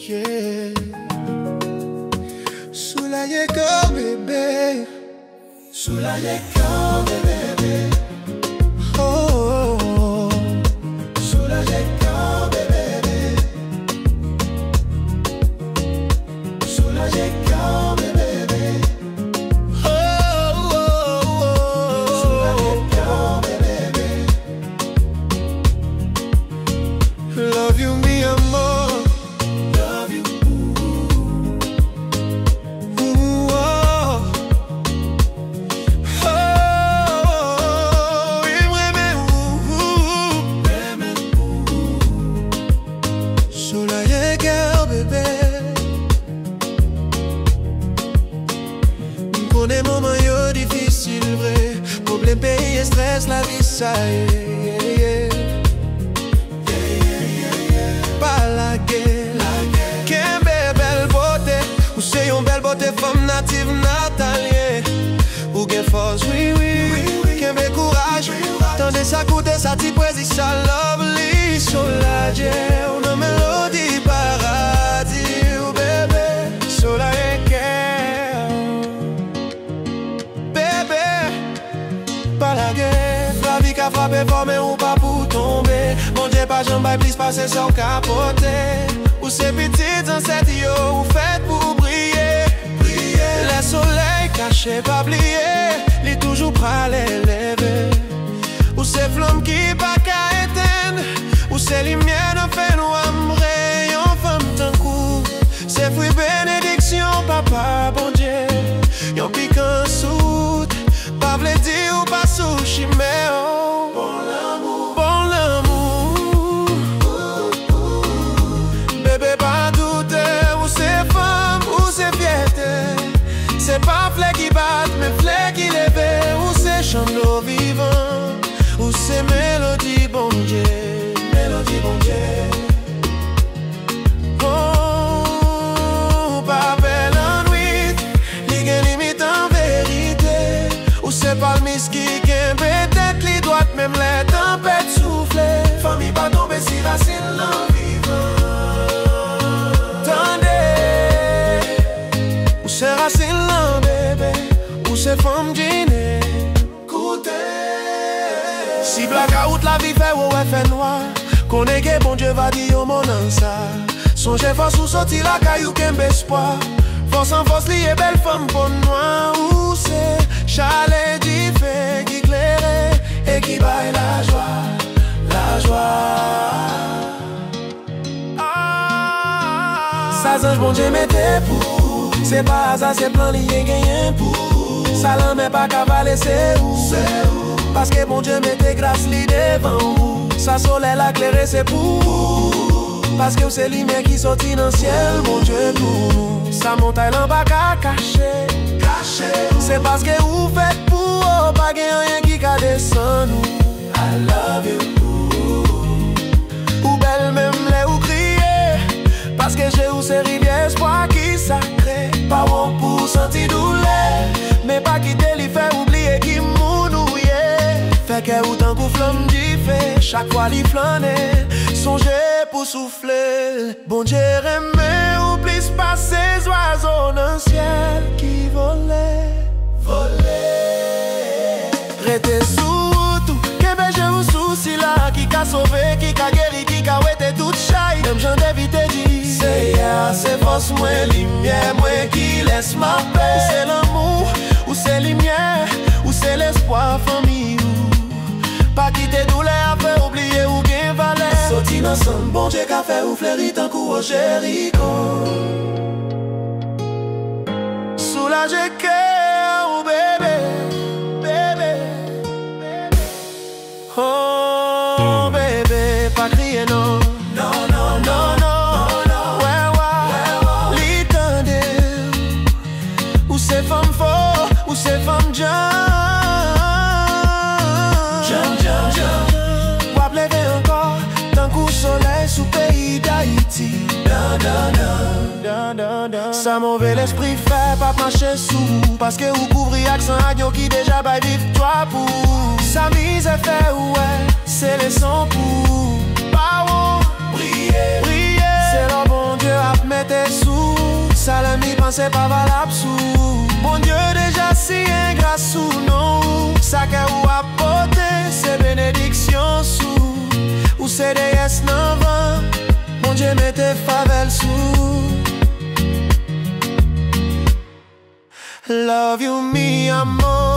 yeah. Soulager corps bébé, soulager corps bébé. Oh, oh, oh. Soulager corps bébé, soulager corps bébé. Love you, mi amor. Love you. Ooh, oh. Oh, soulager cœur bébé. M'connais moment yo difficile vrai. Problème pays et stress la vie ça est. Femme native natalien ou gen force, oui, oui, qu'un bel courage. Tendez ça coûte ça t'y poésie, ça lovely. Soulager, une mélodie paradis, ou bébé, soulager cœur. Bébé, pas la guerre, la vie qu'a frappé fort mais ou pas pour tomber. Mon Dieu, pas j'en baille, plus passer sans capoter. Ou c'est petites ancêtres, yo, ou faites pour briller. Le soleil caché, pas oublié, il est toujours prêt à l'élever. Ou ces flammes qui pas qu'à éteindre, ou ces lumières ne fait nous amrer, en femme d'un coup. C'est fruit bénédiction, papa, bon Dieu. Yon piquant soute, pas vle dire ou pas sushi, mais oh, bon l'amour, bon l'amour. Bébé, pas douter, ou c'est femme, ou c'est fierté. C'est pas fleur qui bat, mais fleur qui lève. Ou c'est chant d'eau vivant, ou c'est mélodie bon Dieu, mélodie bon Dieu. Oh, pas belle en nuit, li gen limite en vérité. Ou c'est pas le mis qui gagne peut-être li droite, même les tempêtes soufflent. Famille pas tomber si racine l'en vivant. C'est racine là, bébé, ou c'est femme dîner. Écoutez, si blackout la vie fait ou fait noir, connaît que bon Dieu va dire au mon ça. Songez force ou sortir la caillou qu'un espoir. Force en force liée belle femme pour noir. Ou c'est chalet du fait qui éclaire et qui baille la joie, la joie. Ça ange bon Dieu mettez pour. C'est pas hasard, c'est plan lié gagné pour. Ça l'en met pas cavaler, c'est où? Parce que bon Dieu mette grâce li devant ou. Sa soleil la clairé, c'est pour. Parce que c'est lumière qui sortit dans le ciel, mon Dieu pour nous. Sa montagne l'en pas qu'à cacher. C'est parce que vous faites pour, pas rien qui ka descend nous. I love you. Ou belle même les ou crier. Parce que j'ai ou ces rivières espoir qui sacré. Pas bon pour sentir douleur, mais pas quitter li fait oublier qui mounouye. Fait que ou tant qu'on flamme d'y fait, chaque fois li flâne, songez pour souffler. Bon Dieu aimé, oublie pas ces oiseaux dans le ciel qui volaient, volaient. Restez sous tout, que je vous soucie là, qui qu'a sauvé, qui qu'a guéri, qui qu'a ouété toute chaille. Même j'en évite dit. C'est force, moi, lumière, moi qui laisse ma paix. Ou c'est l'amour, ou c'est lumière, ou c'est l'espoir, famille. Ou pas quitter douleur, faire oublier ou bien valer. Sorti ensemble, bon Dieu qu'a fait ou fleurit un coup au Jéricho. Soulager cœur, ou bébé, bébé, bébé. Oh, bébé, pas crier non. Non, non, non, non. C'est femme fort ou c'est femme John. Wap lever encore d'un coup soleil sous pays d'Haïti. Ça mauvais l'esprit fait pas marcher sous. Parce que vous couvrez accent agneau qui déjà baille victoire pour. Sa mise est fait ouais, c'est les sons pour. Pas briller, briller. C'est le bon Dieu à mettre sentiment c'est pas valable sous. Bon Dieu déjà si ingrat sous non. Ça que ou apporter c'est bénédiction sous. Ou c'est des yes nan vent. Bon Dieu mette favel sous. Love you mi amor.